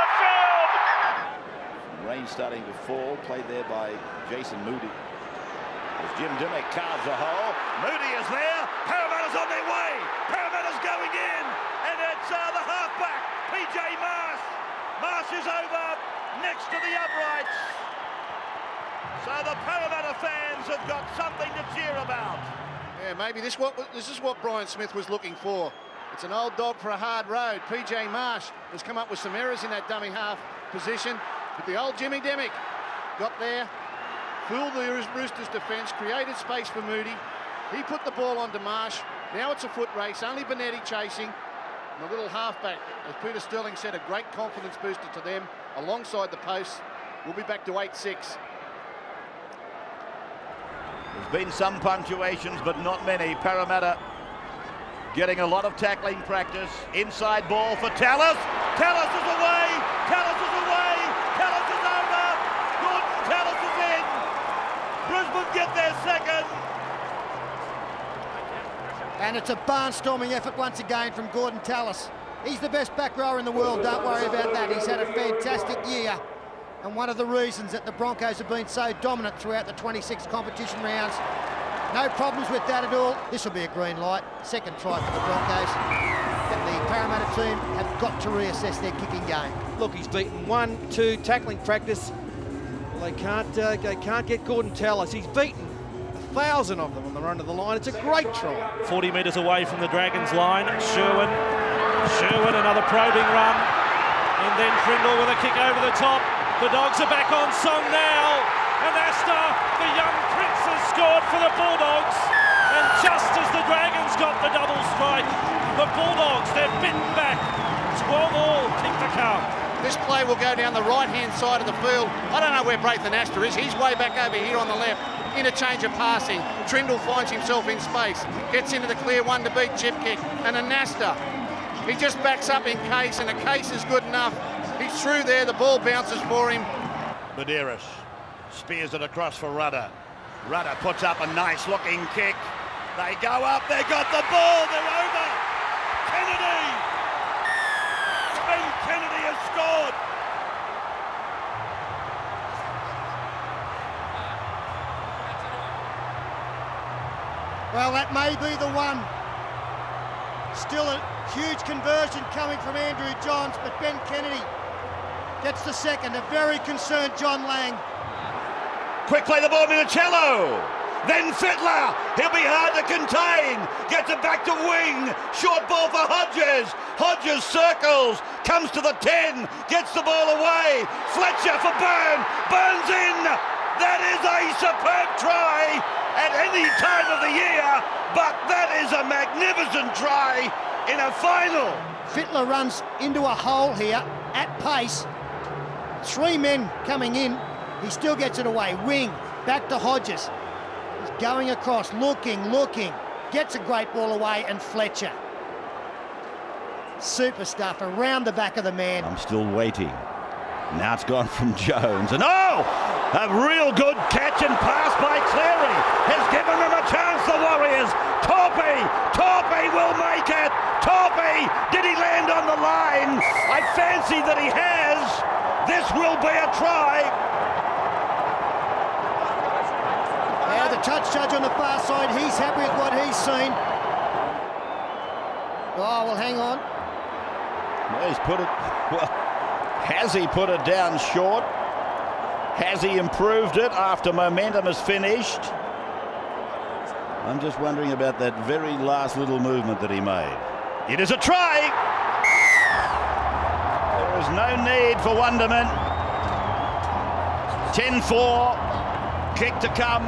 the field. Rain starting to fall, played there by Jason Moody. As Jim Dimmick carves a hole, Moody is there, Parramatta's on their way, Parramatta's going in, and it's the halfback, PJ Marsh. Marsh is over, next to the uprights. So the Parramatta fans have got something to cheer about. Yeah, maybe this is what Brian Smith was looking for. It's an old dog for a hard road. PJ Marsh has come up with some errors in that dummy half position, but the old Jimmy Dimmick got there, fooled the Roosters defence, created space for Moody. He put the ball onto Marsh. Now it's a foot race, only Benetti chasing. And the little halfback, as Peter Sterling said, a great confidence booster to them alongside the posts. We'll be back to 8-6. There's been some punctuations, but not many. Parramatta getting a lot of tackling practice. Inside ball for Tallis. Tallis is away. Tallis is away. Tallis is over. Gorden Tallis is in. Brisbane get their second. And it's a barnstorming effort once again from Gorden Tallis. He's the best back rower in the world, don't worry about that. He's had a fantastic year. And one of the reasons that the Broncos have been so dominant throughout the 26 competition rounds. No problems with that at all. This will be a green light. Second try for the Broncos. But the Parramatta team have got to reassess their kicking game. Look, he's beaten 1-2 tackling practice. Well, they can't get Gorden Tallis. He's beaten 1,000 of them on the run to the line. It's a great try. 40 metres away from the Dragons line. Sherwin, another probing run. And then Trindle with a kick over the top. The Dogs are back on song now. And Asta, the young prince, has scored for the Bulldogs. And just as the Dragons got the double strike, the Bulldogs, they're bitten back. 12-all, kick to come. This play will go down the right-hand side of the field. I don't know where Braithen Asta is. He's way back over here on the left. Interchange of passing. Trindle finds himself in space. Gets into the clear one to beat chip kick. And Anasta, he just backs up in case, and the case is good enough. He's through there, the ball bounces for him. Medeiros spears it across for Rudder. Rudder puts up a nice looking kick. They go up, they got the ball, they're over. Kennedy! Ben Kennedy has scored. Well, that may be the one. Still a huge conversion coming from Andrew Johns, but Ben Kennedy gets the second. A very concerned John Lang. Quick play the ball to Cello. Then Fittler. He'll be hard to contain. Gets it back to wing. Short ball for Hodges. Hodges circles. Comes to the 10. Gets the ball away. Fletcher for Byrne. Burns in. That is a superb try at any time of the year. But that is a magnificent try in a final. Fittler runs into a hole here at pace. 3 men coming in. He still gets it away. Wing, back to Hodges. He's going across, looking. Gets a great ball away, and Fletcher. Super stuff around the back of the man. I'm still waiting. Now it's gone from Jones. And oh! A real good catch and pass by Cleary has given them a chance, the Warriors. Torpy will make it. Torpy, did he land on the line? I fancy that he has. This will be a try. Yeah, the touch judge on the far side, he's happy with what he's seen. Oh, well, hang on. Well, he's put it, well, has he put it down short? Has he improved it after momentum is finished? I'm just wondering about that very last little movement that he made. It is a try! There is no need for wonderment. 10-4, kick to come.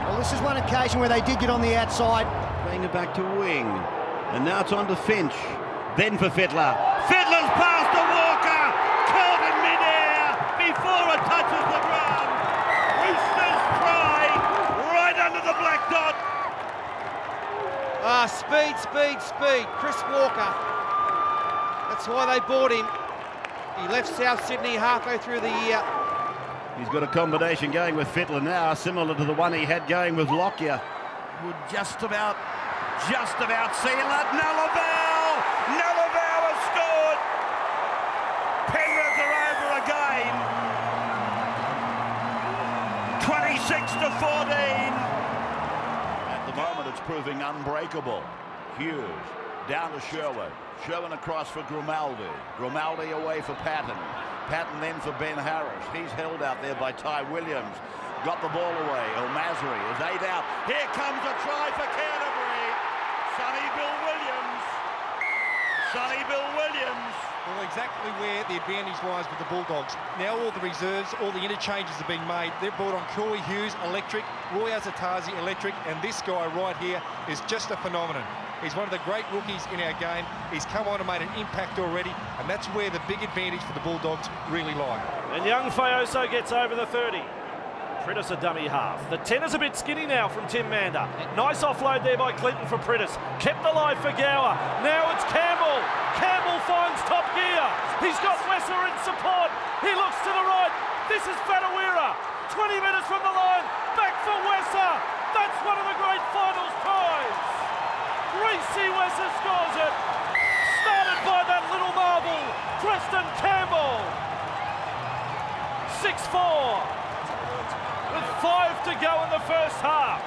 Well, this is one occasion where they did get on the outside. Playing it back to wing. And now it's on to Finch. Then for Fittler. Fittler's pass to Walker. Caught in midair before it touches the ground. Roosters try right under the black dot. Speed. Chris Walker. That's why they bought him. He left South Sydney halfway through the year. He's got a combination going with Fittler now, similar to the one he had going with Lockyer. Would just about seal it. Nullarbor has scored. to 14. At the moment, it's proving unbreakable. Hughes down to Sherwood. Sherwood across for Grimaldi. Grimaldi away for Patton. Patton then for Ben Harris. He's held out there by Ty Williams. Got the ball away. El Masri is 8 out. Here comes a try for Canterbury. Sonny Bill Williams. Sonny Bill Williams. Well, exactly where the advantage lies with the Bulldogs. Now all the reserves, all the interchanges have been made. They've brought on Corey Hughes, electric, Roy Azatazi, electric, and this guy right here is just a phenomenon. He's one of the great rookies in our game. He's come on and made an impact already, and that's where the big advantage for the Bulldogs really lie. And young Faoso gets over the 30. Priddis a dummy half. The 10 is a bit skinny now from Tim Mander. Nice offload there by Clinton for Priddis. Kept alive for Gower. Now it's Campbell. Campbell finds top gear. He's got Wesser in support. He looks to the right. This is Fatawira. 20 metres from the line. Back for Wesser. That's one of the great finals tries. Reece Wesser scores it. Started by that little marvel, Preston Campbell. 6-4. With 5 to go in the first half.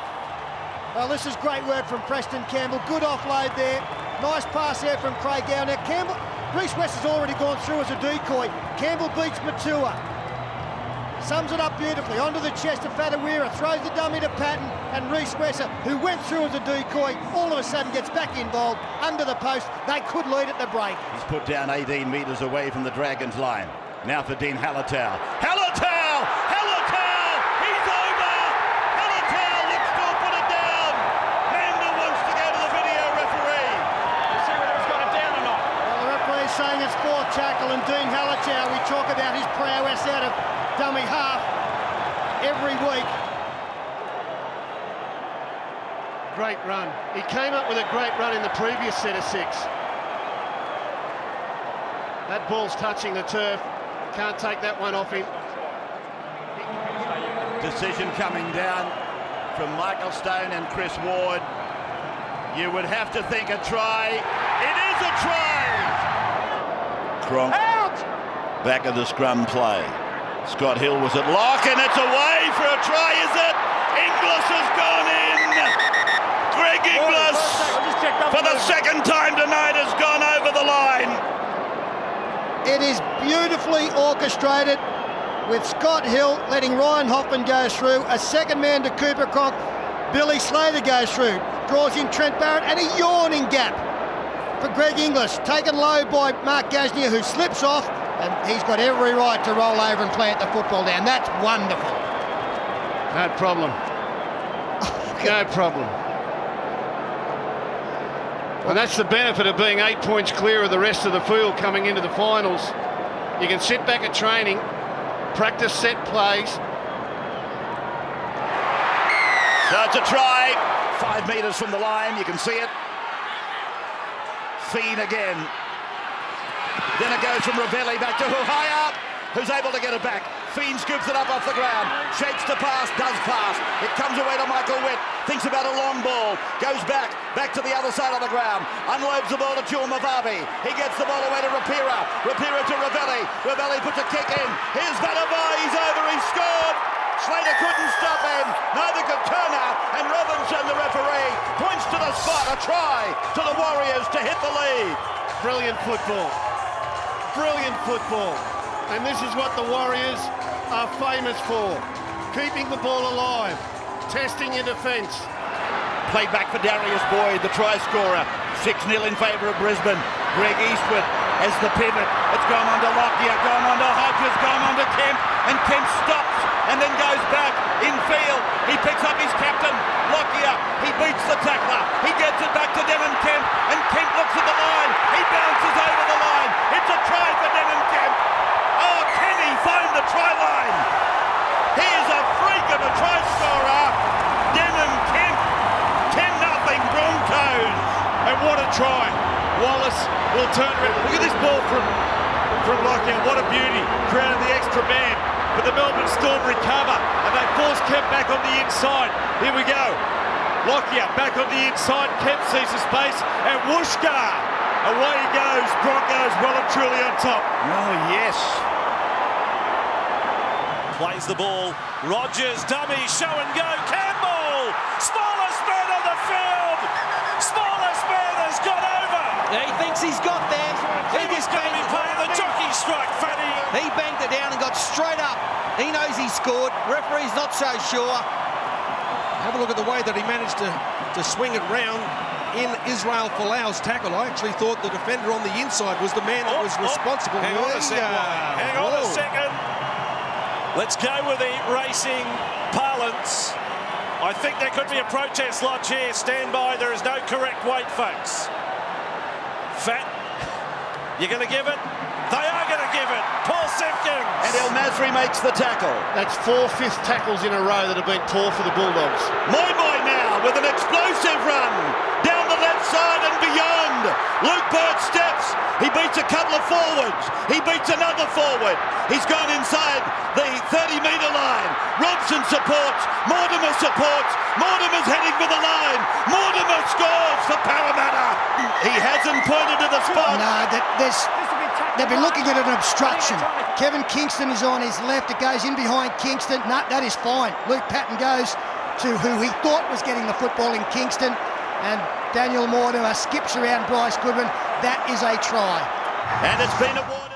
Well, this is great work from Preston Campbell. Good offload there. Nice pass there from Craig Gower. Now Campbell, Reece Wesser's already gone through as a decoy. Campbell beats Matua. Sums it up beautifully. Onto the chest of Fatawira. Throws the dummy to Patton. And Reece Wesser, who went through as a decoy, all of a sudden gets back involved under the post. They could lead at the break. He's put down 18 metres away from the Dragons line. Now for Dean Hallertau. Hallertau! Hallertau! He's over! Hallertau looks to put it down. Mander wants to go to the video referee. See whether it's got it down or not. Well, the referee's saying it's for tackle, and Dean Hallertau, we talk about his prowess out of dummy half every week. Great run. He came up with a great run in the previous set of 6. That ball's touching the turf. Can't take that one off him. Decision coming down from Michael Stone and Chris Ward. You would have to think a try. It is a try! Cronk. Out! Back of the scrum play. Scott Hill was at lock, and it's away for a try, is it? Inglis has gone in! Greg Inglis, for the second time tonight, has gone over the line. It is beautifully orchestrated with Scott Hill letting Ryan Hoffman go through, a second man to Cooper Cronk, Billy Slater goes through, draws in Trent Barrett, and a yawning gap for Greg Inglis, taken low by Mark Gasnier, who slips off, and he's got every right to roll over and plant the football down. That's wonderful. No problem. No problem. And that's the benefit of being 8 points clear of the rest of the field coming into the finals. You can sit back at training, practice set plays. So it's a try, 5 metres from the line, you can see it. Feed again. Then it goes from Ravelli back to Huhaya, who's able to get it back. Fiend scoops it up off the ground, shapes to pass, does pass. It comes away to Michael Witt, thinks about a long ball, goes back to the other side of the ground, unloads the ball to Chul Mavavi. He gets the ball away to Rapira to Ravelli. Ravelli puts a kick in. Here's Vanavai, he's over, he's scored. Slater couldn't stop him, neither could Turner, and Robinson, the referee, points to the spot, a try to the Warriors to hit the lead. Brilliant football. Brilliant football. And this is what the Warriors are famous for. Keeping the ball alive, testing your defence. Played back for Darius Boyd, the try scorer. 6-0 in favour of Brisbane. Greg Eastwood as the pivot. It's gone on to Lockyer, gone on to Hodges, gone on to Kemp, and Kemp stops and then goes back in field. He picks up his captain, Lockyer. He beats the tackler. He gets it back to Devon Kemp, and Kemp looks at the line. He bounces over the line. It's a try for Devon Kemp. Oh, Kenny found the try line. Here's a freak of a try scorer. Devon Kemp, 10-0 Broncos. And what a try. Wallace will turn around. Look at this ball from Lockyer. What a beauty. Created the extra man. But the Melbourne Storm recover. And they force Kemp back on the inside. Here we go. Lockyer back on the inside. Kemp sees the space. And Wooshka. Away he goes. Broncos well and truly on top. Oh, yes. Plays the ball. Rogers, dummy, show and go. Campbell! Smallest man on the field! Smallest man has got over! He thinks he's got there. He was going to be playing the jockey strike, Fatty. He banged it down and got straight up. He knows he scored. Referee's not so sure. Have a look at the way that he managed to swing it round in Israel Folau's tackle. I actually thought the defender on the inside was the man that was responsible. Hang on a second. Hang on a second. Let's go with the racing parlance. I think there could be a protest lodge here. Stand by. There is no correct weight, folks. Fat, you're going to give it? They are going to give it. Paul Simpkins. And El Masri makes the tackle. That's 4 fifth tackles in a row that have been tall for the Bulldogs. Moy now with an explosive run down the left side and beyond. Luke Burt steps. He beats a couple of forwards. He beats another forward. He's gone inside the 30-metre line. Robson supports. Mortimer supports. Mortimer's heading for the line. Mortimer scores for Parramatta. He hasn't pointed to the spot. No, they've been looking at an obstruction. Kevin Kingston is on his left. It goes in behind Kingston. No, that is fine. Luke Patton goes to who he thought was getting the football in Kingston. And Daniel Mortimer skips around Bryce Goodwin. That is a try. And it's been awarded.